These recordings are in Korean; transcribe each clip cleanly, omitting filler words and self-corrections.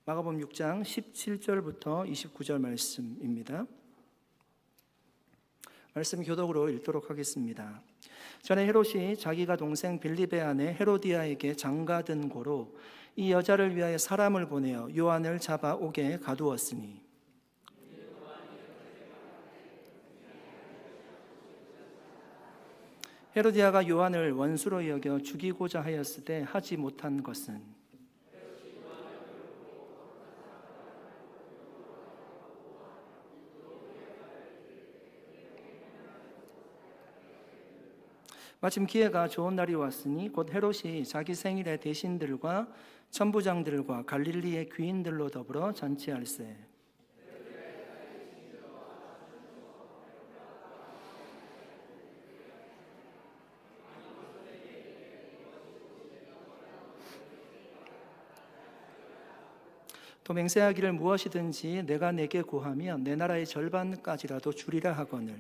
마가복음 6장 17절부터 29절 말씀입니다. 말씀 교독으로 읽도록 하겠습니다. 전에 헤롯이 자기가 동생 빌립의 아내 헤로디아에게 장가든 고로 이 여자를 위하여 사람을 보내어 요한을 잡아 옥에 가두었으니 헤로디아가 요한을 원수로 여겨 죽이고자 하였을 때 하지 못한 것은 마침 기회가 좋은 날이 왔으니 곧 헤롯이 자기 생일에 대신들과 천부장들과 갈릴리의 귀인들로 더불어 잔치할세. 또 맹세하기를 무엇이든지 내가 내게 구하면 내 나라의 절반까지라도 주리라 하거늘.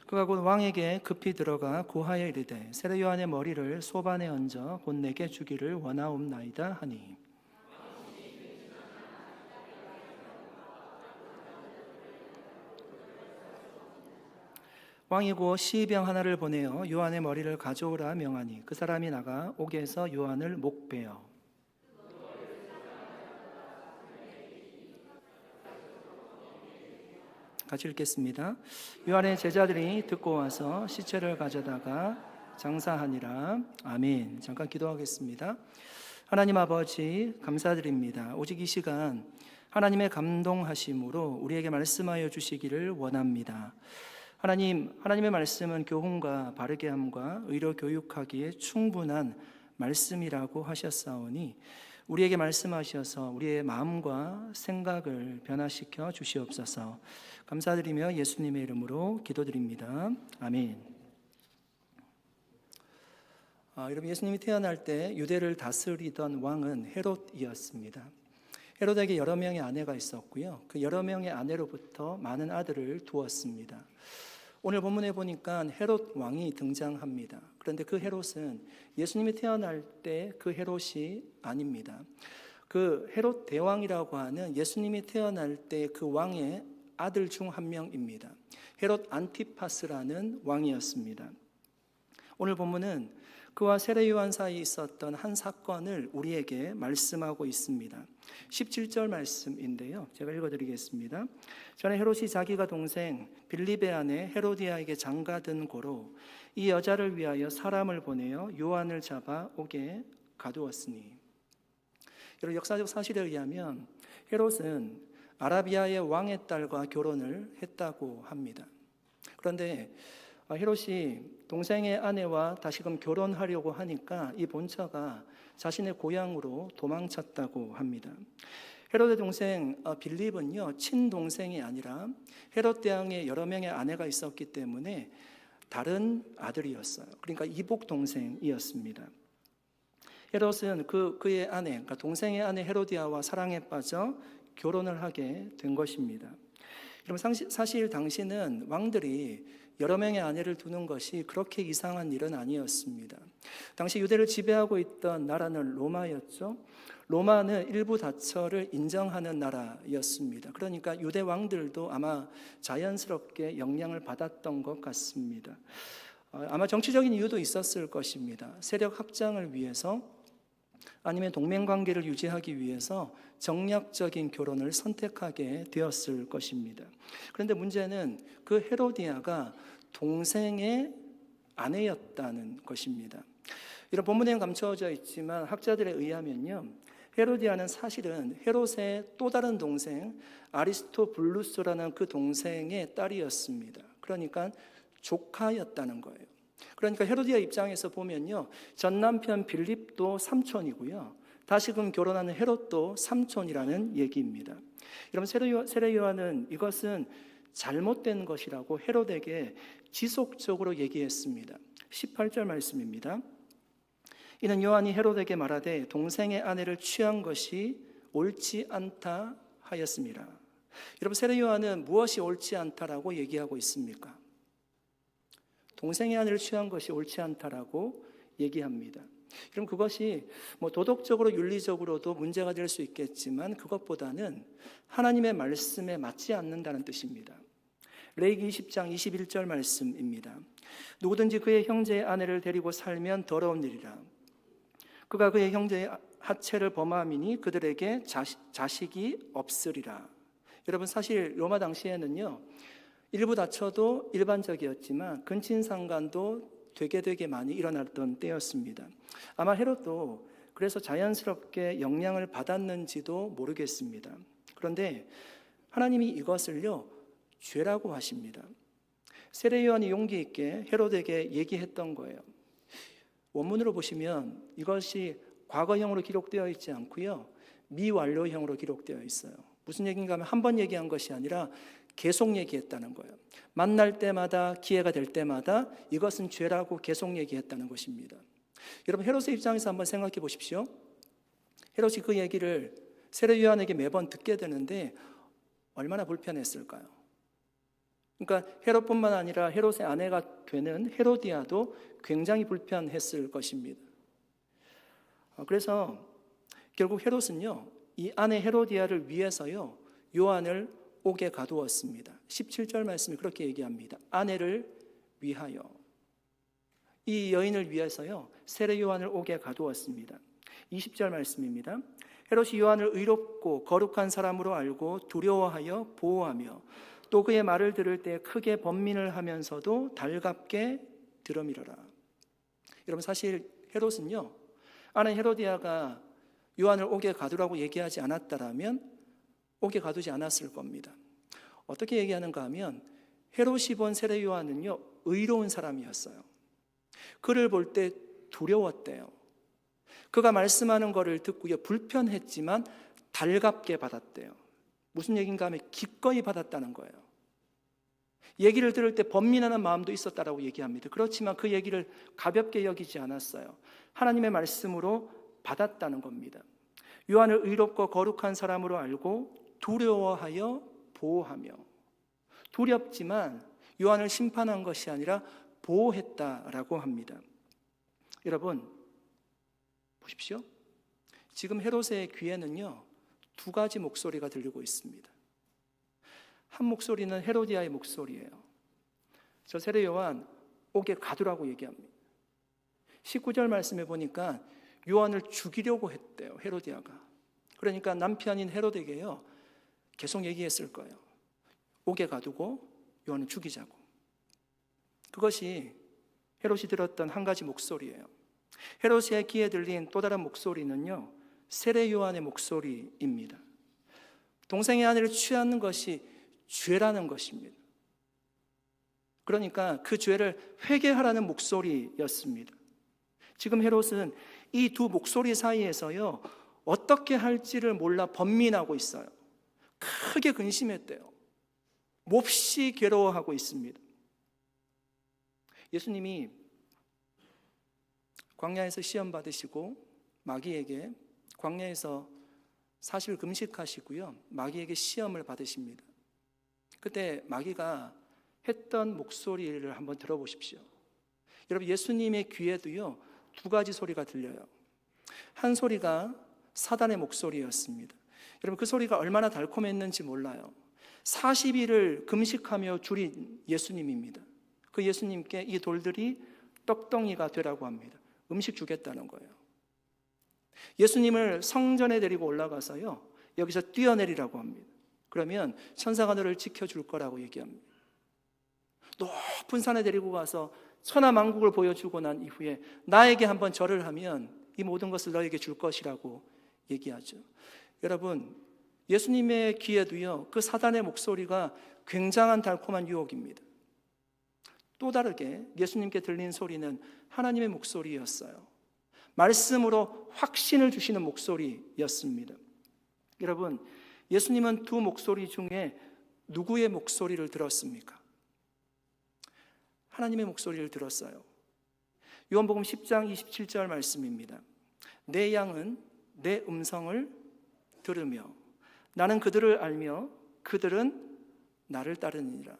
그가 곧 왕에게 급히 들어가 구하여 이르되 세례 요한의 머리를 소반에 얹어 곧 내게 주기를 원하옵나이다 하니 왕이 곧 시병 하나를 보내어 요한의 머리를 가져오라 명하니 그 사람이 나가 옥에서 요한을 목베어 같이 읽겠습니다. 요한의 제자들이 듣고 와서 시체를 가져다가 장사하니라. 아멘. 잠깐 기도하겠습니다. 하나님 아버지 감사드립니다. 오직 이 시간 하나님의 감동하심으로 우리에게 말씀하여 주시기를 원합니다. 하나님의 말씀은 교훈과 바르게 함과 의로 교육하기에 충분한 말씀이라고 하셨사오니 우리에게 말씀하셔서 우리의 마음과 생각을 변화시켜 주시옵소서. 감사드리며 예수님의 이름으로 기도드립니다. 아멘. 여러분, 예수님이 태어날 때 유대를 다스리던 왕은 헤롯이었습니다. 헤롯에게 여러 명의 아내가 있었고요. 그 여러 명의 아내로부터 많은 아들을 두었습니다. 오늘 본문에 보니까 헤롯 왕이 등장합니다. 그런데 그 헤롯은 예수님이 태어날 때 그 헤롯이 아닙니다. 그 헤롯 대왕이라고 하는 예수님이 태어날 때 그 왕의 아들 중 한 명입니다. 헤롯 안티파스라는 왕이었습니다. 오늘 본문은 그와 세례 요한 사이에 있었던 한 사건을 우리에게 말씀하고 있습니다. 17절 말씀인데요. 제가 읽어드리겠습니다. 전에 헤롯이 자기가 동생 빌립의 아내 헤로디아에게 장가든 고로 이 여자를 위하여 사람을 보내어 요한을 잡아 옥에 가두었으니. 여러분, 역사적 사실에 의하면 헤롯은 아라비아의 왕의 딸과 결혼을 했다고 합니다. 그런데 헤롯이 동생의 아내와 다시금 결혼하려고 하니까 이 본처가 자신의 고향으로 도망쳤다고 합니다. 헤롯의 동생 빌립은요, 친동생이 아니라 헤롯 대왕의 여러 명의 아내가 있었기 때문에 다른 아들이었어요. 그러니까 이복 동생이었습니다. 헤롯은 그의 아내, 그러니까 동생의 아내 헤로디아와 사랑에 빠져 결혼을 하게 된 것입니다. 여러분, 사실 당시는 왕들이 여러 명의 아내를 두는 것이 그렇게 이상한 일은 아니었습니다. 당시 유대를 지배하고 있던 나라는 로마였죠. 로마는 일부 다처를 인정하는 나라였습니다. 그러니까 유대 왕들도 아마 자연스럽게 영향을 받았던 것 같습니다. 아마 정치적인 이유도 있었을 것입니다. 세력 확장을 위해서 아니면 동맹관계를 유지하기 위해서 정략적인 결혼을 선택하게 되었을 것입니다. 그런데 문제는 그 헤로디아가 동생의 아내였다는 것입니다. 이런 본문에는 감춰져 있지만 학자들에 의하면요, 헤로디아는 사실은 헤롯의 또 다른 동생 아리스토블루스라는 그 동생의 딸이었습니다. 그러니까 조카였다는 거예요. 그러니까 헤로디아 입장에서 보면요, 전 남편 빌립도 삼촌이고요, 다시금 결혼하는 헤롯도 삼촌이라는 얘기입니다. 여러분, 세례 요한은 이것은 잘못된 것이라고 헤롯에게 지속적으로 얘기했습니다. 18절 말씀입니다. 이는 요한이 헤롯에게 말하되 동생의 아내를 취한 것이 옳지 않다 하였습니다. 여러분, 세례 요한은 무엇이 옳지 않다라고 얘기하고 있습니까? 동생의 아내를 취한 것이 옳지 않다라고 얘기합니다. 그럼 그것이 도덕적으로 윤리적으로도 문제가 될 수 있겠지만 그것보다는 하나님의 말씀에 맞지 않는다는 뜻입니다. 레위기 20장 21절 말씀입니다. 누구든지 그의 형제의 아내를 데리고 살면 더러운 일이라. 그가 그의 형제의 하체를 범함이니 그들에게 자식이 없으리라. 여러분, 사실 로마 당시에는요, 일부 다쳐도 일반적이었지만 근친상간도 되게 많이 일어났던 때였습니다. 아마 헤롯도 그래서 자연스럽게 영향을 받았는지도 모르겠습니다. 그런데 하나님이 이것을요, 죄라고 하십니다. 세례 요한이 용기 있게 헤롯에게 얘기했던 거예요. 원문으로 보시면 이것이 과거형으로 기록되어 있지 않고요, 미완료형으로 기록되어 있어요. 무슨 얘기인가 하면 한 번 얘기한 것이 아니라 계속 얘기했다는 거예요. 만날 때마다, 기회가 될 때마다 이것은 죄라고 계속 얘기했다는 것입니다. 여러분, 헤롯의 입장에서 한번 생각해 보십시오. 헤롯이 그 얘기를 세례 요한에게 매번 듣게 되는데 얼마나 불편했을까요? 그러니까 헤롯뿐만 아니라 헤롯의 아내가 되는 헤로디아도 굉장히 불편했을 것입니다. 그래서 결국 헤롯은요, 이 아내 헤로디아를 위해서요, 요한을 옥에 가두었습니다. 17절 말씀이 그렇게 얘기합니다. 아내를 위하여. 이 여인을 위해서요, 세례 요한을 옥에 가두었습니다. 20절 말씀입니다. 헤롯이 요한을 의롭고 거룩한 사람으로 알고 두려워하여 보호하며 또 그의 말을 들을 때 크게 번민을 하면서도 달갑게 들어밀어라. 여러분, 사실 헤롯은요, 아내 헤로디아가 요한을 옥에 가두라고 얘기하지 않았다라면 옥에 가두지 않았을 겁니다. 어떻게 얘기하는가 하면 헤롯이 본 세례 요한은요, 의로운 사람이었어요. 그를 볼 때 두려웠대요. 그가 말씀하는 것을 듣고요, 불편했지만 달갑게 받았대요. 무슨 얘기인가 하면 기꺼이 받았다는 거예요. 얘기를 들을 때 번민하는 마음도 있었다라고 얘기합니다. 그렇지만 그 얘기를 가볍게 여기지 않았어요. 하나님의 말씀으로 받았다는 겁니다. 요한을 의롭고 거룩한 사람으로 알고 두려워하여 보호하며. 두렵지만 요한을 심판한 것이 아니라 보호했다라고 합니다. 여러분, 보십시오. 지금 헤롯의 귀에는요, 두 가지 목소리가 들리고 있습니다. 한 목소리는 헤로디아의 목소리예요. 저 세례 요한 옥에 가두라고 얘기합니다. 19절 말씀에 보니까 요한을 죽이려고 했대요, 헤로디아가. 그러니까 남편인 헤롯에게요, 계속 얘기했을 거예요. 옥에 가두고 요한을 죽이자고. 그것이 헤롯이 들었던 한 가지 목소리예요. 헤롯의 귀에 들린 또 다른 목소리는요, 세례 요한의 목소리입니다. 동생의 아내를 취하는 것이 죄라는 것입니다. 그러니까 그 죄를 회개하라는 목소리였습니다. 지금 헤롯은 이 두 목소리 사이에서요, 어떻게 할지를 몰라 번민하고 있어요. 크게 근심했대요. 몹시 괴로워하고 있습니다. 예수님이 광야에서 시험 받으시고 마귀에게 광야에서 40일 금식하시고요, 마귀에게 시험을 받으십니다. 그때 마귀가 했던 목소리를 한번 들어보십시오. 여러분, 예수님의 귀에도요, 두 가지 소리가 들려요. 한 소리가 사단의 목소리였습니다. 여러분, 그 소리가 얼마나 달콤했는지 몰라요. 40일을 금식하며 줄인 예수님입니다. 그 예수님께 이 돌들이 떡덩이가 되라고 합니다. 음식 주겠다는 거예요. 예수님을 성전에 데리고 올라가서요, 여기서 뛰어내리라고 합니다. 그러면 천사가 너를 지켜줄 거라고 얘기합니다. 높은 산에 데리고 가서 천하만국을 보여주고 난 이후에 나에게 한번 절을 하면 이 모든 것을 너에게 줄 것이라고 얘기하죠. 여러분, 예수님의 귀에도요, 그 사단의 목소리가 굉장한 달콤한 유혹입니다. 또 다르게 예수님께 들린 소리는 하나님의 목소리였어요. 말씀으로 확신을 주시는 목소리였습니다. 여러분, 예수님은 두 목소리 중에 누구의 목소리를 들었습니까? 하나님의 목소리를 들었어요. 요한복음 10장 27절 말씀입니다. 내 양은 내 음성을 들으며 나는 그들을 알며 그들은 나를 따르니라.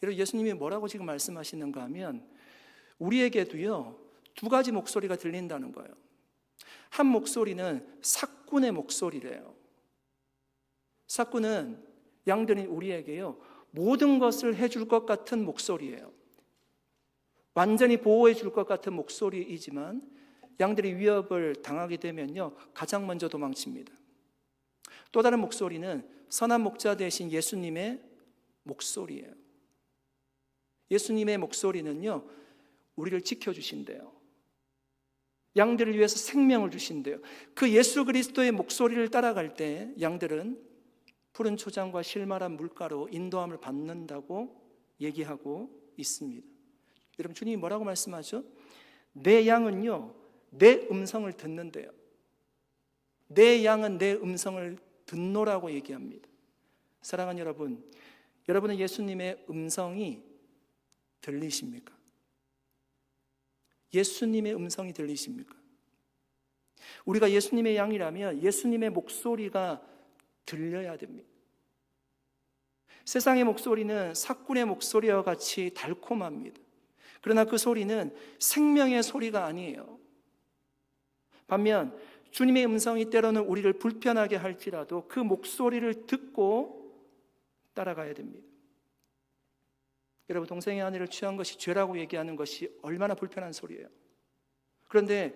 여러분, 예수님이 뭐라고 지금 말씀하시는가 하면 우리에게도요, 두 가지 목소리가 들린다는 거예요. 한 목소리는 삭군의 목소리래요. 삭군은 양들인 우리에게요, 모든 것을 해줄 것 같은 목소리예요. 완전히 보호해 줄 것 같은 목소리이지만 양들이 위협을 당하게 되면요, 가장 먼저 도망칩니다. 또 다른 목소리는 선한 목자 되신 예수님의 목소리예요. 예수님의 목소리는요, 우리를 지켜주신대요. 양들을 위해서 생명을 주신대요. 그 예수 그리스도의 목소리를 따라갈 때 양들은 푸른 초장과 실마란 물가로 인도함을 받는다고 얘기하고 있습니다. 여러분, 주님이 뭐라고 말씀하죠? 내 양은요, 내 음성을 듣는데요. 내 양은 내 음성을 듣노라고 얘기합니다. 사랑하는 여러분, 여러분은 예수님의 음성이 들리십니까? 예수님의 음성이 들리십니까? 우리가 예수님의 양이라면 예수님의 목소리가 들려야 됩니다. 세상의 목소리는 삭군의 목소리와 같이 달콤합니다. 그러나 그 소리는 생명의 소리가 아니에요. 반면 주님의 음성이 때로는 우리를 불편하게 할지라도 그 목소리를 듣고 따라가야 됩니다. 여러분, 동생의 아내를 취한 것이 죄라고 얘기하는 것이 얼마나 불편한 소리예요. 그런데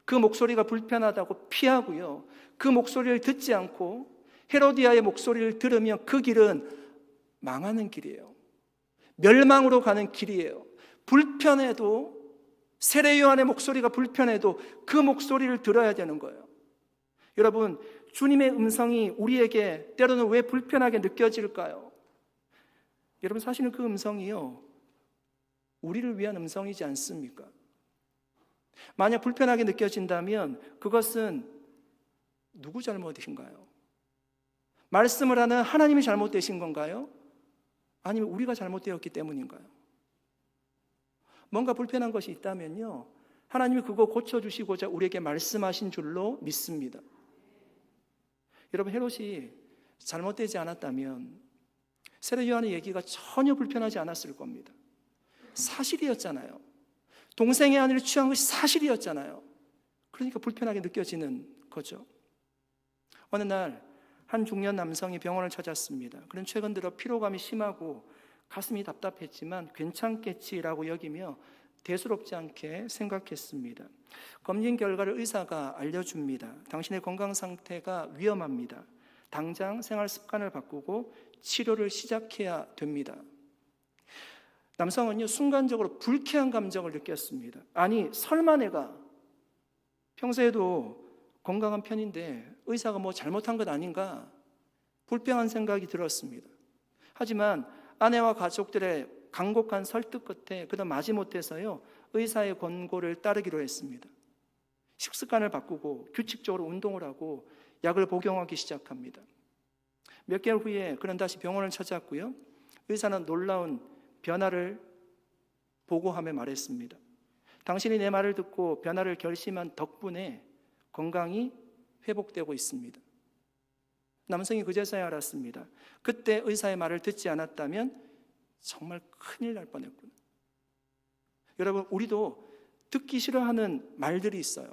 그 목소리가 불편하다고 피하고요, 그 목소리를 듣지 않고 헤로디아의 목소리를 들으면 그 길은 망하는 길이에요. 멸망으로 가는 길이에요. 불편해도, 세례 요한의 목소리가 불편해도 그 목소리를 들어야 되는 거예요. 여러분, 주님의 음성이 우리에게 때로는 왜 불편하게 느껴질까요? 여러분, 사실은 그 음성이요, 우리를 위한 음성이지 않습니까? 만약 불편하게 느껴진다면 그것은 누구 잘못이신가요? 말씀을 하는 하나님이 잘못되신 건가요? 아니면 우리가 잘못되었기 때문인가요? 뭔가 불편한 것이 있다면요, 하나님이 그거 고쳐주시고자 우리에게 말씀하신 줄로 믿습니다. 여러분, 헤롯이 잘못되지 않았다면 세례 요한의 얘기가 전혀 불편하지 않았을 겁니다. 사실이었잖아요. 동생의 아내를 취한 것이 사실이었잖아요. 그러니까 불편하게 느껴지는 거죠. 어느 날 한 중년 남성이 병원을 찾았습니다. 그는 최근 들어 피로감이 심하고 가슴이 답답했지만 괜찮겠지라고 여기며 대수롭지 않게 생각했습니다. 검진 결과를 의사가 알려줍니다. 당신의 건강 상태가 위험합니다. 당장 생활 습관을 바꾸고 치료를 시작해야 됩니다. 남성은요, 순간적으로 불쾌한 감정을 느꼈습니다. 아니, 설마 내가 평소에도 건강한 편인데 의사가 뭐 잘못한 것 아닌가? 불평한 생각이 들었습니다. 하지만 아내와 가족들의 간곡한 설득 끝에 그도 마지못해서요, 의사의 권고를 따르기로 했습니다. 식습관을 바꾸고 규칙적으로 운동을 하고 약을 복용하기 시작합니다. 몇 개월 후에 그는 다시 병원을 찾았고요, 의사는 놀라운 변화를 보고하며 말했습니다. 당신이 내 말을 듣고 변화를 결심한 덕분에 건강이 회복되고 있습니다. 남성이 그제서야 알았습니다. 그때 의사의 말을 듣지 않았다면 정말 큰일 날 뻔했구나. 여러분, 우리도 듣기 싫어하는 말들이 있어요.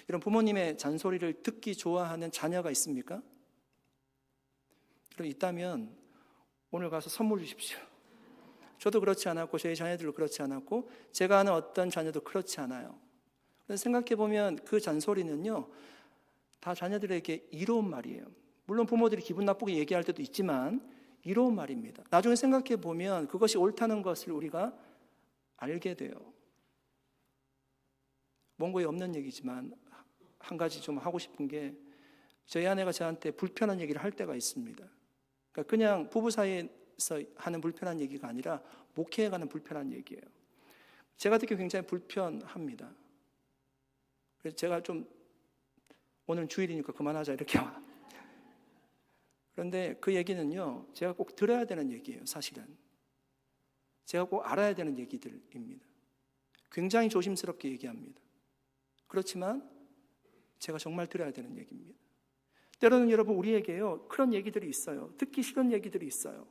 이런 부모님의 잔소리를 듣기 좋아하는 자녀가 있습니까? 여러분, 있다면 오늘 가서 선물 주십시오. 저도 그렇지 않았고 저희 자녀들도 그렇지 않았고 제가 아는 어떤 자녀도 그렇지 않아요. 그래서 생각해보면 그 잔소리는요, 다 자녀들에게 이로운 말이에요. 물론 부모들이 기분 나쁘게 얘기할 때도 있지만 이로운 말입니다. 나중에 생각해보면 그것이 옳다는 것을 우리가 알게 돼요. 원고에 없는 얘기지만 한 가지 좀 하고 싶은 게, 저희 아내가 저한테 불편한 얘기를 할 때가 있습니다. 그러니까 그냥 부부 사이에서 하는 불편한 얘기가 아니라 목회에 가는 불편한 얘기예요. 제가 듣기 굉장히 불편합니다. 그래서 제가 좀 오늘 주일이니까 그만하자 이렇게. 그런데 그 얘기는요, 제가 꼭 들어야 되는 얘기예요. 사실은 제가 꼭 알아야 되는 얘기들입니다. 굉장히 조심스럽게 얘기합니다. 그렇지만 제가 정말 들어야 되는 얘기입니다. 때로는 여러분, 우리에게요, 그런 얘기들이 있어요. 듣기 싫은 얘기들이 있어요.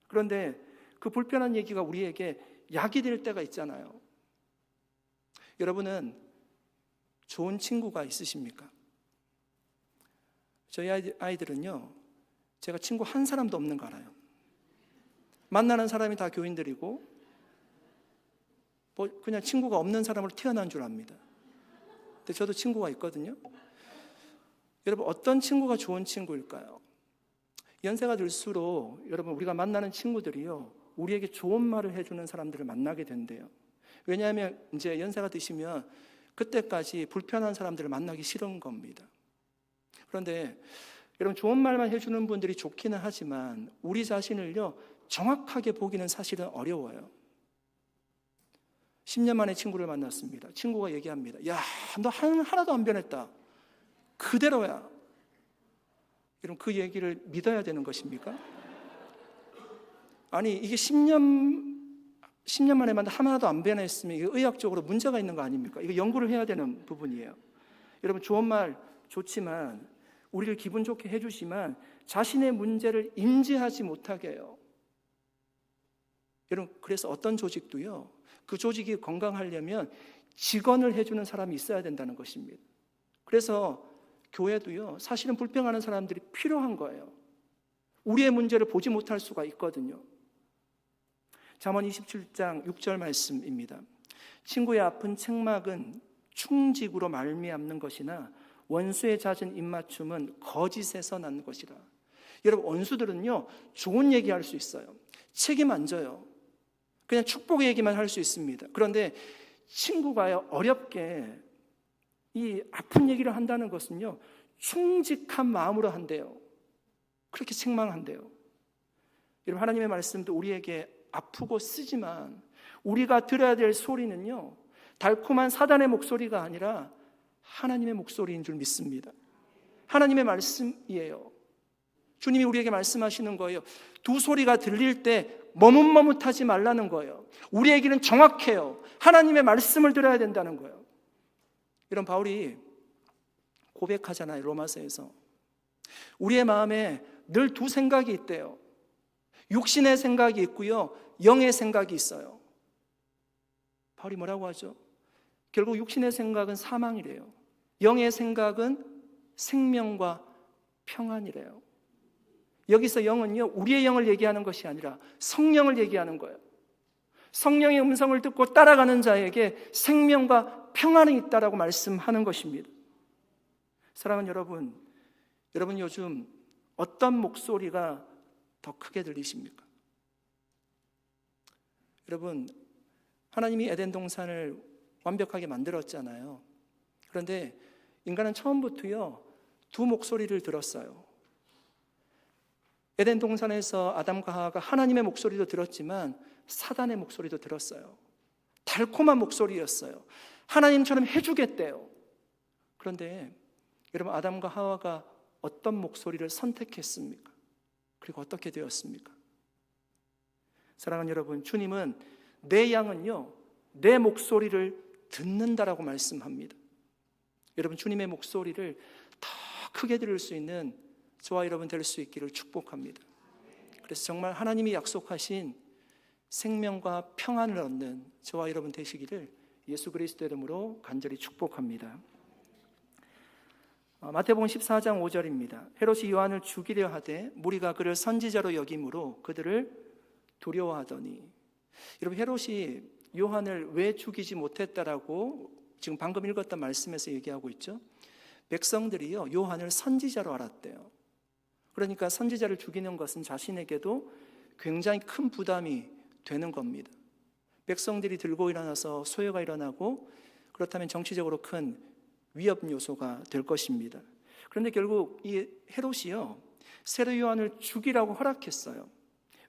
그런데 그 불편한 얘기가 우리에게 약이 될 때가 있잖아요. 여러분은 좋은 친구가 있으십니까? 저희 아이들은요, 제가 친구 한 사람도 없는 거 알아요. 만나는 사람이 다 교인들이고 그냥 친구가 없는 사람으로 태어난 줄 압니다. 근데 저도 친구가 있거든요. 여러분, 어떤 친구가 좋은 친구일까요? 연세가 들수록 여러분, 우리가 만나는 친구들이요, 우리에게 좋은 말을 해주는 사람들을 만나게 된대요. 왜냐하면 이제 연세가 드시면 그때까지 불편한 사람들을 만나기 싫은 겁니다. 그런데 여러분, 좋은 말만 해주는 분들이 좋기는 하지만 우리 자신을요, 정확하게 보기는 사실은 어려워요. 10년 만에 친구를 만났습니다. 친구가 얘기합니다. 야, 너 하나도 안 변했다. 그대로야. 여러분, 그 얘기를 믿어야 되는 것입니까? 아니, 이게 10년 만에 만나 하나도 안 변했으면 이게 의학적으로 문제가 있는 거 아닙니까? 이거 연구를 해야 되는 부분이에요. 여러분, 좋은 말 좋지만, 우리를 기분 좋게 해주지만 자신의 문제를 인지하지 못하게 해요. 여러분, 그래서 어떤 조직도요, 그 조직이 건강하려면 직원을 해주는 사람이 있어야 된다는 것입니다. 그래서 교회도요, 사실은 불평하는 사람들이 필요한 거예요. 우리의 문제를 보지 못할 수가 있거든요. 잠언 27장 6절 말씀입니다. 친구의 아픈 책망은 충직으로 말미암는 것이나 원수의 잦은 입맞춤은 거짓에서 난 것이라. 여러분, 원수들은요, 좋은 얘기할 수 있어요. 책임 안 져요. 그냥 축복의 얘기만 할 수 있습니다. 그런데 친구가 어렵게 이 아픈 얘기를 한다는 것은요, 충직한 마음으로 한대요. 그렇게 책망한대요. 여러분, 하나님의 말씀도 우리에게 아프고 쓰지만 우리가 들어야 될 소리는요, 달콤한 사단의 목소리가 아니라 하나님의 목소리인 줄 믿습니다. 하나님의 말씀이에요. 주님이 우리에게 말씀하시는 거예요. 두 소리가 들릴 때 머뭇머뭇하지 말라는 거예요. 우리에게는 정확해요. 하나님의 말씀을 들어야 된다는 거예요. 이런 바울이 고백하잖아요, 로마서에서. 우리의 마음에 늘 두 생각이 있대요. 육신의 생각이 있고요, 영의 생각이 있어요. 바울이 뭐라고 하죠? 결국 육신의 생각은 사망이래요. 영의 생각은 생명과 평안이래요. 여기서 영은요, 우리의 영을 얘기하는 것이 아니라 성령을 얘기하는 거예요. 성령의 음성을 듣고 따라가는 자에게 생명과 평안이 있다라고 말씀하는 것입니다. 사랑하는 여러분, 여러분 요즘 어떤 목소리가 더 크게 들리십니까? 여러분, 하나님이 에덴 동산을 완벽하게 만들었잖아요. 그런데 인간은 처음부터요, 두 목소리를 들었어요. 에덴 동산에서 아담과 하와가 하나님의 목소리도 들었지만 사단의 목소리도 들었어요. 달콤한 목소리였어요. 하나님처럼 해주겠대요. 그런데 여러분, 아담과 하와가 어떤 목소리를 선택했습니까? 그리고 어떻게 되었습니까? 사랑하는 여러분, 주님은 내 양은요, 내 목소리를 듣는다라고 말씀합니다. 여러분, 주님의 목소리를 더 크게 들을 수 있는 저와 여러분 될 수 있기를 축복합니다. 그래서 정말 하나님이 약속하신 생명과 평안을 얻는 저와 여러분 되시기를 예수 그리스도 이름으로 간절히 축복합니다. 마태복음 14장 5절입니다. 헤롯이 요한을 죽이려 하되 무리가 그를 선지자로 여김으로 그들을 두려워하더니. 여러분, 헤롯이 요한을 왜 죽이지 못했다라고 지금 방금 읽었던 말씀에서 얘기하고 있죠. 백성들이요, 요한을 선지자로 알았대요. 그러니까 선지자를 죽이는 것은 자신에게도 굉장히 큰 부담이 되는 겁니다. 백성들이 들고 일어나서 소요가 일어나고 그렇다면 정치적으로 큰 위협 요소가 될 것입니다. 그런데 결국 이 헤롯이요, 세례 요한을 죽이라고 허락했어요.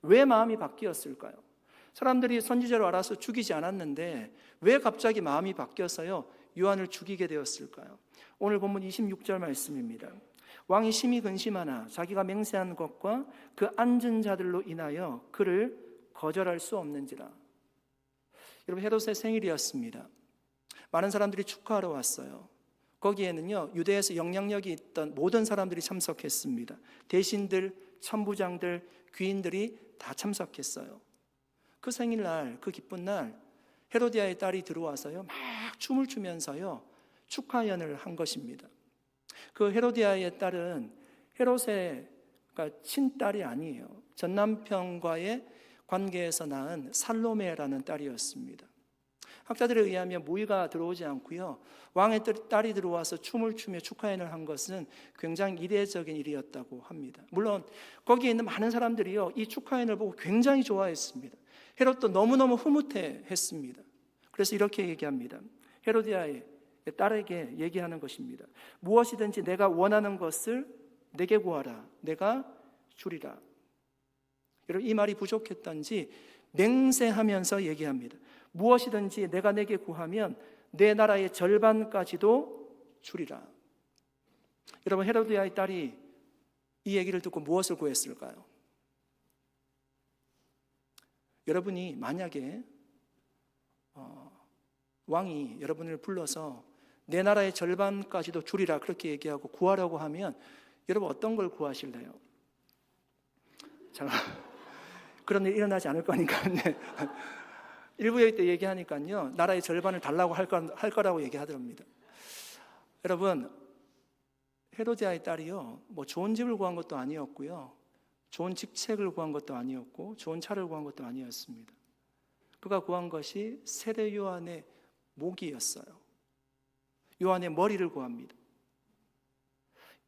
왜 마음이 바뀌었을까요? 사람들이 선지자로 알아서 죽이지 않았는데 왜 갑자기 마음이 바뀌어서요, 요한을 죽이게 되었을까요? 오늘 본문 26절 말씀입니다. 왕이 심히 근심하나 자기가 맹세한 것과 그 앉은 자들로 인하여 그를 거절할 수 없는지라. 여러분, 헤롯의 생일이었습니다. 많은 사람들이 축하하러 왔어요. 거기에는요, 유대에서 영향력이 있던 모든 사람들이 참석했습니다. 대신들, 천부장들, 귀인들이 다 참석했어요. 그 생일날, 그 기쁜 날 헤로디아의 딸이 들어와서요 막 춤을 추면서요 축하연을 한 것입니다. 그 헤로디아의 딸은 헤롯의 그러니까 친딸이 아니에요. 전 남편과의 관계에서 낳은 살로메라는 딸이었습니다. 학자들에 의하면 무의가 들어오지 않고요, 왕의 딸이 들어와서 춤을 추며 축하연을 한 것은 굉장히 이례적인 일이었다고 합니다. 물론 거기에 있는 많은 사람들이요 이 축하연을 보고 굉장히 좋아했습니다. 헤롯도 너무너무 흐뭇해했습니다. 그래서 이렇게 얘기합니다. 헤로디아의 딸에게 얘기하는 것입니다. 무엇이든지 내가 원하는 것을 내게 구하라. 내가 주리라. 여러분, 이 말이 부족했던지 맹세하면서 얘기합니다. 무엇이든지 내가 내게 구하면 내 나라의 절반까지도 주리라. 여러분, 헤로디아의 딸이 이 얘기를 듣고 무엇을 구했을까요? 여러분이 만약에 왕이 여러분을 불러서 내 나라의 절반까지도 주리라 그렇게 얘기하고 구하라고 하면 여러분 어떤 걸 구하실래요? 잘 그런 일 일어나지 않을 거니까요. 일부 여기 때 얘기하니까요 나라의 절반을 달라고 할 거라고 얘기하더랍니다. 여러분, 헤로디아의 딸이요 뭐 좋은 집을 구한 것도 아니었고요, 좋은 직책을 구한 것도 아니었고, 좋은 차를 구한 것도 아니었습니다. 그가 구한 것이 세례 요한의 목이었어요. 요한의 머리를 구합니다.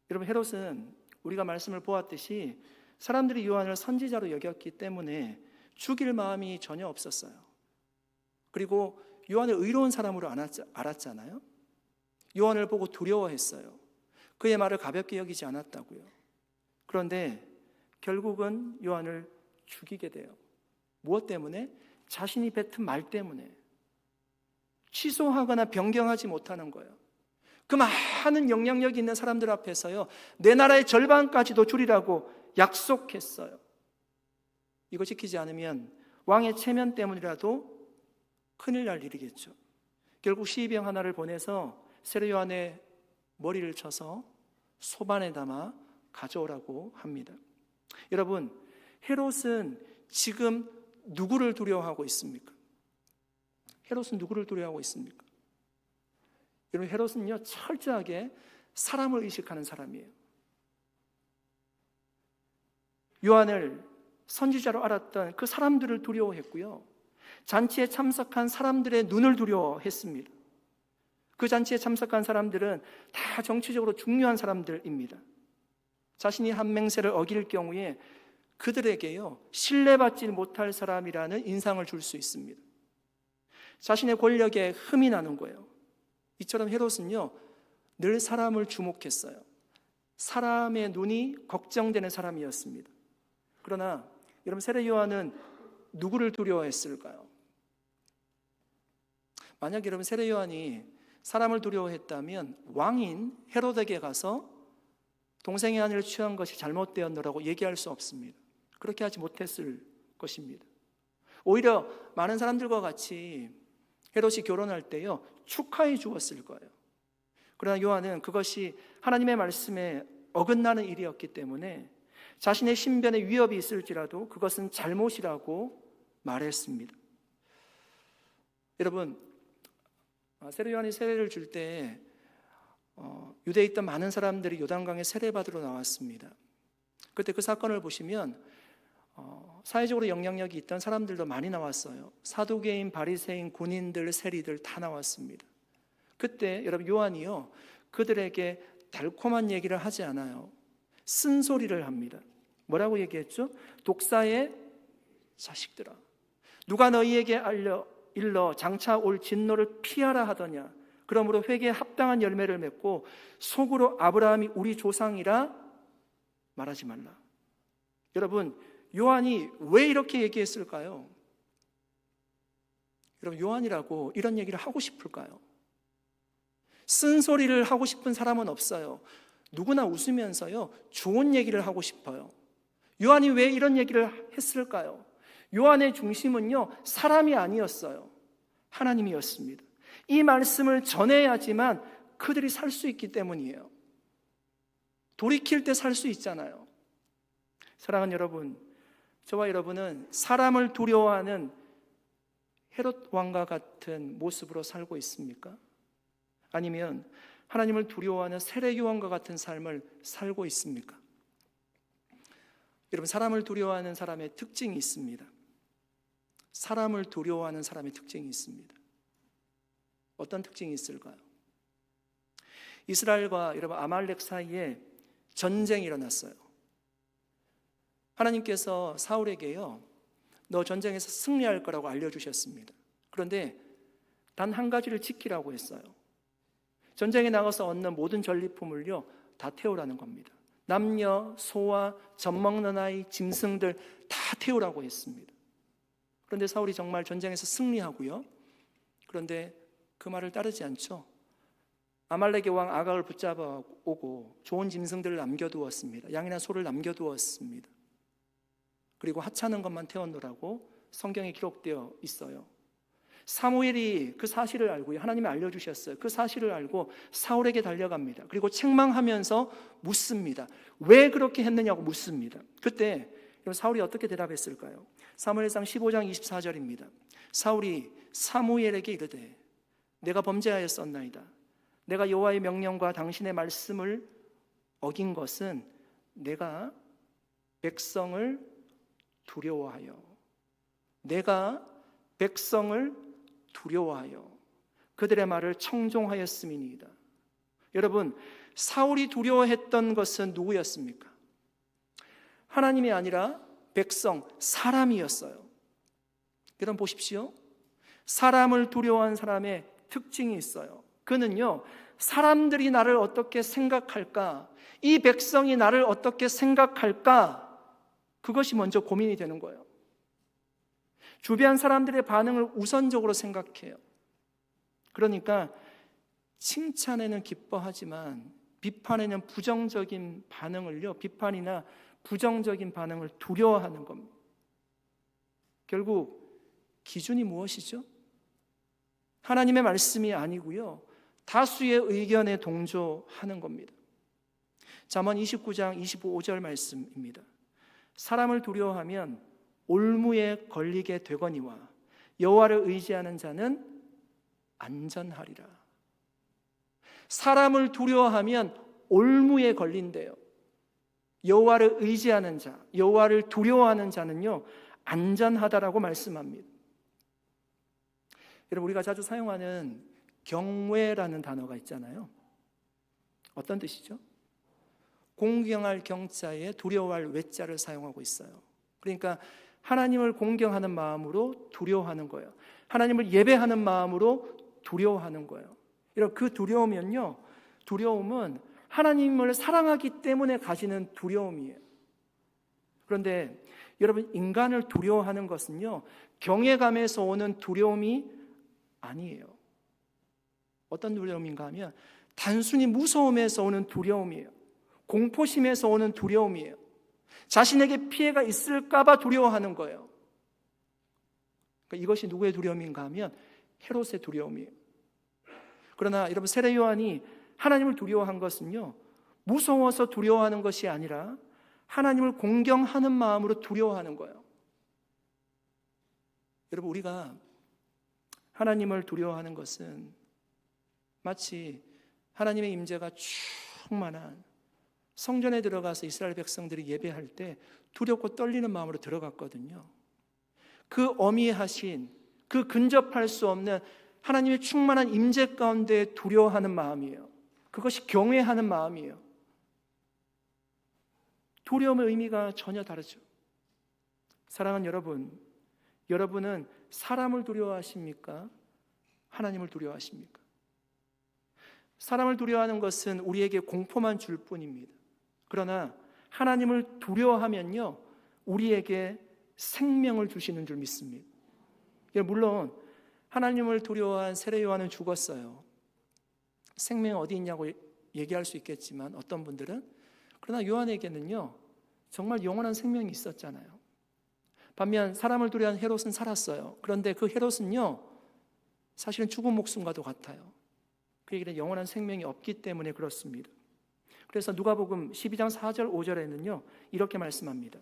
여러분, 헤롯은 우리가 말씀을 보았듯이 사람들이 요한을 선지자로 여겼기 때문에 죽일 마음이 전혀 없었어요. 그리고 요한을 의로운 사람으로 알았잖아요. 요한을 보고 두려워했어요. 그의 말을 가볍게 여기지 않았다고요. 그런데 결국은 요한을 죽이게 돼요. 무엇 때문에? 자신이 뱉은 말 때문에. 취소하거나 변경하지 못하는 거예요. 그 많은 영향력 있는 사람들 앞에서요 내 나라의 절반까지도 주리라고 약속했어요. 이거 지키지 않으면 왕의 체면 때문이라도 큰일 날 일이겠죠. 결국 시병 하나를 보내서 세례 요한의 머리를 쳐서 소반에 담아 가져오라고 합니다. 여러분, 헤롯은 지금 누구를 두려워하고 있습니까? 헤롯은 누구를 두려워하고 있습니까? 여러분, 헤롯은요 철저하게 사람을 의식하는 사람이에요. 요한을 선지자로 알았던 그 사람들을 두려워했고요, 잔치에 참석한 사람들의 눈을 두려워했습니다. 그 잔치에 참석한 사람들은 다 정치적으로 중요한 사람들입니다. 자신이 한 맹세를 어길 경우에 그들에게요 신뢰받지 못할 사람이라는 인상을 줄 수 있습니다. 자신의 권력에 흠이 나는 거예요. 이처럼 헤롯은요 늘 사람을 주목했어요. 사람의 눈이 걱정되는 사람이었습니다. 그러나 여러분, 세례 요한은 누구를 두려워했을까요? 만약 여러분 세례 요한이 사람을 두려워했다면 왕인 헤롯에게 가서 동생의 아내를 취한 것이 잘못되었노라고 얘기할 수 없습니다. 그렇게 하지 못했을 것입니다. 오히려 많은 사람들과 같이 헤롯이 결혼할 때요 축하해 주었을 거예요. 그러나 요한은 그것이 하나님의 말씀에 어긋나는 일이었기 때문에 자신의 신변에 위협이 있을지라도 그것은 잘못이라고 말했습니다. 여러분, 세례 요한이 세례를 줄 때 유대에 있던 많은 사람들이 요단강에 세례받으러 나왔습니다. 그때 그 사건을 보시면 사회적으로 영향력이 있던 사람들도 많이 나왔어요. 사두개인, 바리새인, 군인들, 세리들 다 나왔습니다. 그때 여러분, 요한이요 그들에게 달콤한 얘기를 하지 않아요. 쓴소리를 합니다. 뭐라고 얘기했죠? 독사의 자식들아, 누가 너희에게 일러 장차 올 진노를 피하라 하더냐? 그러므로 회개에 합당한 열매를 맺고 속으로 아브라함이 우리 조상이라 말하지 말라. 여러분, 요한이 왜 이렇게 얘기했을까요? 여러분, 요한이라고 이런 얘기를 하고 싶을까요? 쓴소리를 하고 싶은 사람은 없어요. 누구나 웃으면서요 좋은 얘기를 하고 싶어요. 요한이 왜 이런 얘기를 했을까요? 요한의 중심은요 사람이 아니었어요. 하나님이었습니다. 이 말씀을 전해야지만 그들이 살 수 있기 때문이에요. 돌이킬 때 살 수 있잖아요. 사랑하는 여러분, 저와 여러분은 사람을 두려워하는 헤롯 왕과 같은 모습으로 살고 있습니까? 아니면 하나님을 두려워하는 세례요한과 같은 삶을 살고 있습니까? 여러분, 사람을 두려워하는 사람의 특징이 있습니다. 사람을 두려워하는 사람의 특징이 있습니다. 어떤 특징이 있을까요? 이스라엘과 여러분 아말렉 사이에 전쟁이 일어났어요. 하나님께서 사울에게요, 너 전쟁에서 승리할 거라고 알려주셨습니다. 그런데 단 한 가지를 지키라고 했어요. 전쟁에 나가서 얻는 모든 전리품을요 다 태우라는 겁니다. 남녀, 소와 젖먹는 아이, 짐승들 다 태우라고 했습니다. 그런데 사울이 정말 전쟁에서 승리하고요, 그런데 그 말을 따르지 않죠. 아말렉의 왕 아각을 붙잡아 오고 좋은 짐승들을 남겨두었습니다. 양이나 소를 남겨두었습니다. 그리고 하찮은 것만 태워놓으라고 성경에 기록되어 있어요. 사무엘이 그 사실을 알고요, 하나님이 알려주셨어요. 그 사실을 알고 사울에게 달려갑니다. 그리고 책망하면서 묻습니다. 왜 그렇게 했느냐고 묻습니다. 그때 사울이 어떻게 대답했을까요? 사무엘상 15장 24절입니다. 사울이 사무엘에게 이르되 내가 범죄하였었나이다. 내가 여호와의 명령과 당신의 말씀을 어긴 것은 내가 백성을 두려워하여, 내가 백성을 두려워하여 그들의 말을 청종하였음이니이다. 여러분, 사울이 두려워했던 것은 누구였습니까? 하나님이 아니라 백성, 사람이었어요. 여러분 보십시오. 사람을 두려워하는 사람의 특징이 있어요. 그는요, 사람들이 나를 어떻게 생각할까, 이 백성이 나를 어떻게 생각할까, 그것이 먼저 고민이 되는 거예요. 주변 사람들의 반응을 우선적으로 생각해요. 그러니까 칭찬에는 기뻐하지만 비판에는 부정적인 반응을요, 비판이나 부정적인 반응을 두려워하는 겁니다. 결국 기준이 무엇이죠? 하나님의 말씀이 아니고요, 다수의 의견에 동조하는 겁니다. 잠언 29장 25절 말씀입니다. 사람을 두려워하면 올무에 걸리게 되거니와 여호와를 의지하는 자는 안전하리라. 사람을 두려워하면 올무에 걸린대요. 여호와를 의지하는 자, 여호와를 두려워하는 자는요 안전하다라고 말씀합니다. 여러분, 우리가 자주 사용하는 경외라는 단어가 있잖아요. 어떤 뜻이죠? 공경할 경자에 두려워할 외자를 사용하고 있어요. 그러니까 하나님을 공경하는 마음으로 두려워하는 거예요. 하나님을 예배하는 마음으로 두려워하는 거예요. 여러분, 그 두려움은요, 두려움은 하나님을 사랑하기 때문에 가지는 두려움이에요. 그런데 여러분, 인간을 두려워하는 것은요 경외감에서 오는 두려움이 아니에요. 어떤 두려움인가 하면 단순히 무서움에서 오는 두려움이에요. 공포심에서 오는 두려움이에요. 자신에게 피해가 있을까 봐 두려워하는 거예요. 그러니까 이것이 누구의 두려움인가 하면 헤롯의 두려움이에요. 그러나 여러분, 세례 요한이 하나님을 두려워한 것은요 무서워서 두려워하는 것이 아니라 하나님을 공경하는 마음으로 두려워하는 거예요. 여러분, 우리가 하나님을 두려워하는 것은 마치 하나님의 임재가 충만한 성전에 들어가서 이스라엘 백성들이 예배할 때 두렵고 떨리는 마음으로 들어갔거든요. 그 어미하신, 그 근접할 수 없는 하나님의 충만한 임재 가운데 두려워하는 마음이에요. 그것이 경외하는 마음이에요. 두려움의 의미가 전혀 다르죠. 사랑하는 여러분, 여러분은 사람을 두려워하십니까? 하나님을 두려워하십니까? 사람을 두려워하는 것은 우리에게 공포만 줄 뿐입니다. 그러나 하나님을 두려워하면요 우리에게 생명을 주시는 줄 믿습니다. 물론 하나님을 두려워한 세례 요한은 죽었어요. 생명이 어디 있냐고 얘기할 수 있겠지만 어떤 분들은, 그러나 요한에게는요 정말 영원한 생명이 있었잖아요. 반면 사람을 두려워한 헤롯은 살았어요. 그런데 그 헤롯은요 사실은 죽은 목숨과도 같아요. 그에게는 영원한 생명이 없기 때문에 그렇습니다. 그래서 누가복음 12장 4절 5절에는요 이렇게 말씀합니다.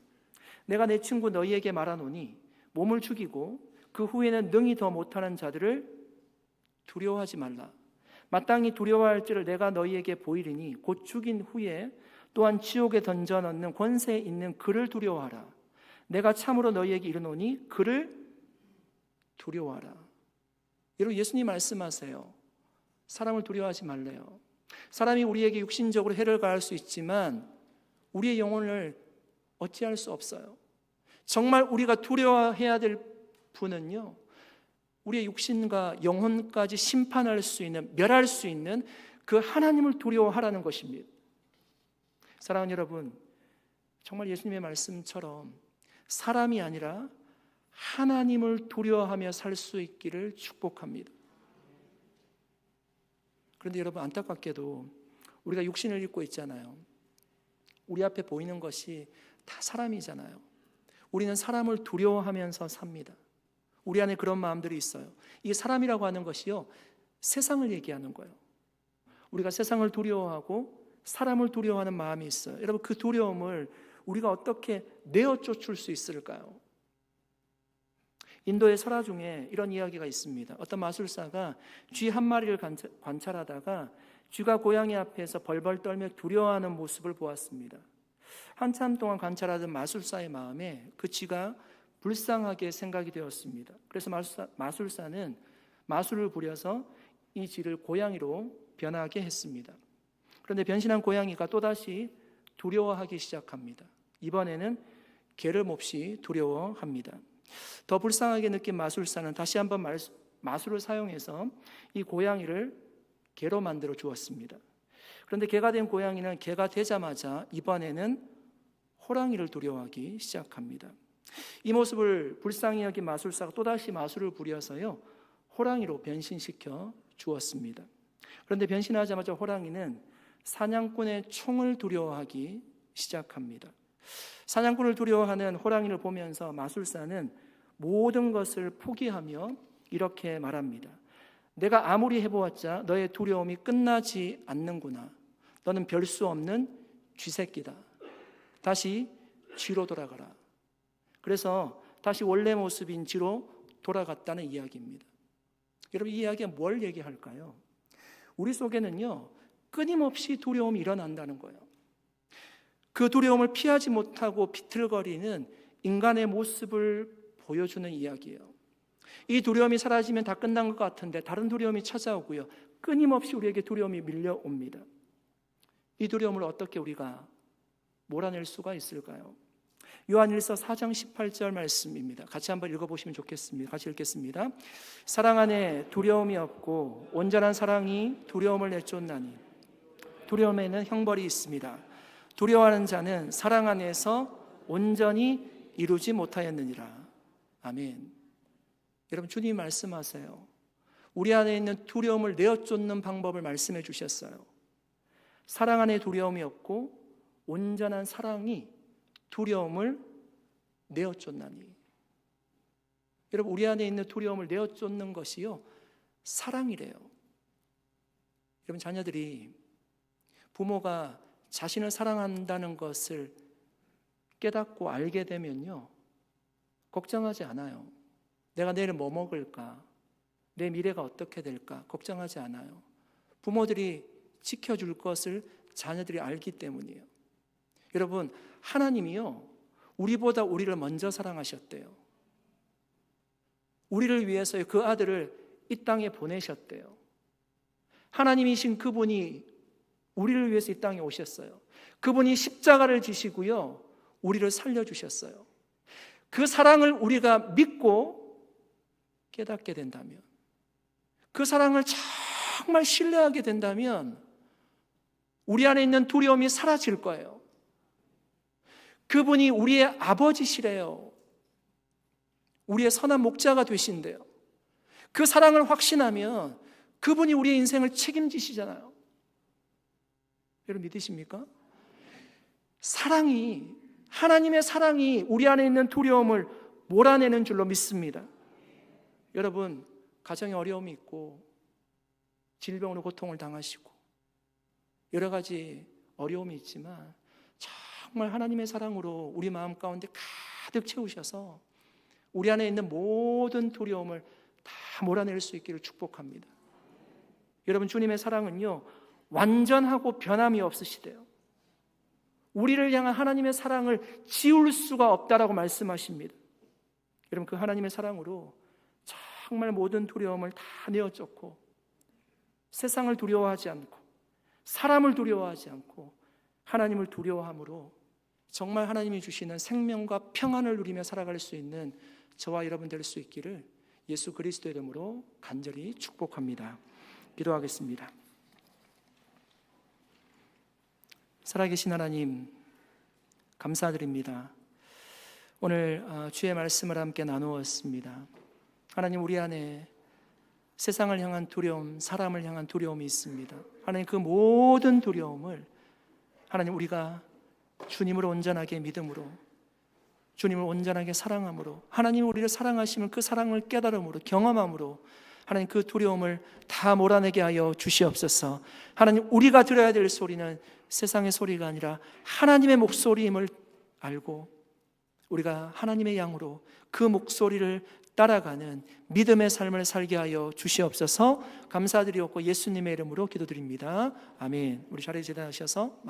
내가 내 친구 너희에게 말하노니 몸을 죽이고 그 후에는 능히 더 못하는 자들을 두려워하지 말라. 마땅히 두려워할지를 내가 너희에게 보이리니 곧 죽인 후에 또한 지옥에 던져 넣는 권세 있는 그를 두려워하라. 내가 참으로 너희에게 이르노니 그를 두려워하라. 여러분, 예수님 말씀하세요. 사람을 두려워하지 말래요. 사람이 우리에게 육신적으로 해를 가할 수 있지만 우리의 영혼을 어찌할 수 없어요. 정말 우리가 두려워해야 될 분은요, 우리의 육신과 영혼까지 심판할 수 있는, 멸할 수 있는 그 하나님을 두려워하라는 것입니다. 사랑하는 여러분, 정말 예수님의 말씀처럼 사람이 아니라 하나님을 두려워하며 살 수 있기를 축복합니다. 그런데 여러분, 안타깝게도 우리가 육신을 입고 있잖아요. 우리 앞에 보이는 것이 다 사람이잖아요. 우리는 사람을 두려워하면서 삽니다. 우리 안에 그런 마음들이 있어요. 이 사람이라고 하는 것이요, 세상을 얘기하는 거예요. 우리가 세상을 두려워하고 사람을 두려워하는 마음이 있어요. 여러분, 그 두려움을 우리가 어떻게 내어 쫓을 수 있을까요? 인도의 설화 중에 이런 이야기가 있습니다. 어떤 마술사가 쥐 한 마리를 관찰하다가 쥐가 고양이 앞에서 벌벌 떨며 두려워하는 모습을 보았습니다. 한참 동안 관찰하던 마술사의 마음에 그 쥐가 불쌍하게 생각이 되었습니다. 그래서 마술사는 마술을 부려서 이 쥐를 고양이로 변하게 했습니다. 그런데 변신한 고양이가 또다시 두려워하기 시작합니다. 이번에는 개를 몹시 두려워합니다. 더 불쌍하게 느낀 마술사는 다시 한번 마술을 사용해서 이 고양이를 개로 만들어 주었습니다. 그런데 개가 된 고양이는 개가 되자마자 이번에는 호랑이를 두려워하기 시작합니다. 이 모습을 불쌍히 여긴 마술사가 또다시 마술을 부려서요, 호랑이로 변신시켜 주었습니다. 그런데 변신하자마자 호랑이는 사냥꾼의 총을 두려워하기 시작합니다. 사냥꾼을 두려워하는 호랑이를 보면서 마술사는 모든 것을 포기하며 이렇게 말합니다. 내가 아무리 해보았자 너의 두려움이 끝나지 않는구나. 너는 별 수 없는 쥐새끼다. 다시 쥐로 돌아가라. 그래서 다시 원래 모습인 쥐로 돌아갔다는 이야기입니다. 여러분, 이 이야기가 뭘 얘기할까요? 우리 속에는요, 끊임없이 두려움이 일어난다는 거예요. 그 두려움을 피하지 못하고 비틀거리는 인간의 모습을 보여주는 이야기예요. 이 두려움이 사라지면 다 끝난 것 같은데 다른 두려움이 찾아오고요, 끊임없이 우리에게 두려움이 밀려옵니다. 이 두려움을 어떻게 우리가 몰아낼 수가 있을까요? 요한일서 4장 18절 말씀입니다. 같이 한번 읽어보시면 좋겠습니다. 같이 읽겠습니다. 사랑 안에 두려움이 없고 온전한 사랑이 두려움을 내쫓나니 두려움에는 형벌이 있습니다. 두려워하는 자는 사랑 안에서 온전히 이루지 못하였느니라. 아멘. 여러분, 주님 말씀하세요. 우리 안에 있는 두려움을 내어쫓는 방법을 말씀해 주셨어요. 사랑 안에 두려움이 없고 온전한 사랑이 두려움을 내어쫓나니. 여러분, 우리 안에 있는 두려움을 내어쫓는 것이요, 사랑이래요. 여러분, 자녀들이 부모가 자신을 사랑한다는 것을 깨닫고 알게 되면요, 걱정하지 않아요. 내가 내일 뭐 먹을까? 내 미래가 어떻게 될까? 걱정하지 않아요. 부모들이 지켜줄 것을 자녀들이 알기 때문이에요. 여러분, 하나님이요, 우리보다 우리를 먼저 사랑하셨대요. 우리를 위해서 그 아들을 이 땅에 보내셨대요. 하나님이신 그분이 우리를 위해서 이 땅에 오셨어요. 그분이 십자가를 지시고요, 우리를 살려주셨어요. 그 사랑을 우리가 믿고 깨닫게 된다면, 그 사랑을 정말 신뢰하게 된다면 우리 안에 있는 두려움이 사라질 거예요. 그분이 우리의 아버지시래요. 우리의 선한 목자가 되신대요. 그 사랑을 확신하면 그분이 우리의 인생을 책임지시잖아요. 여러분, 믿으십니까? 사랑이, 하나님의 사랑이 우리 안에 있는 두려움을 몰아내는 줄로 믿습니다. 여러분, 가정에 어려움이 있고 질병으로 고통을 당하시고 여러 가지 어려움이 있지만 정말 하나님의 사랑으로 우리 마음 가운데 가득 채우셔서 우리 안에 있는 모든 두려움을 다 몰아낼 수 있기를 축복합니다. 여러분, 주님의 사랑은요, 완전하고 변함이 없으시대요. 우리를 향한 하나님의 사랑을 지울 수가 없다라고 말씀하십니다. 여러분, 그 하나님의 사랑으로 정말 모든 두려움을 다 내어쫓고 세상을 두려워하지 않고 사람을 두려워하지 않고 하나님을 두려워함으로 정말 하나님이 주시는 생명과 평안을 누리며 살아갈 수 있는 저와 여러분 될 수 있기를 예수 그리스도의 이름으로 간절히 축복합니다. 기도하겠습니다. 살아계신 하나님, 감사드립니다. 오늘 주의 말씀을 함께 나누었습니다. 하나님, 우리 안에 세상을 향한 두려움, 사람을 향한 두려움이 있습니다. 하나님, 그 모든 두려움을 하나님, 우리가 주님을 온전하게 믿음으로, 주님을 온전하게 사랑함으로, 하나님 우리를 사랑하시면 그 사랑을 깨달음으로, 경험함으로 하나님 그 두려움을 다 몰아내게 하여 주시옵소서. 하나님, 우리가 들어야 될 소리는 세상의 소리가 아니라 하나님의 목소리임을 알고 우리가 하나님의 양으로 그 목소리를 따라가는 믿음의 삶을 살게 하여 주시옵소서. 감사드리옵고 예수님의 이름으로 기도드립니다. 아멘. 우리 자리에 제단하셔서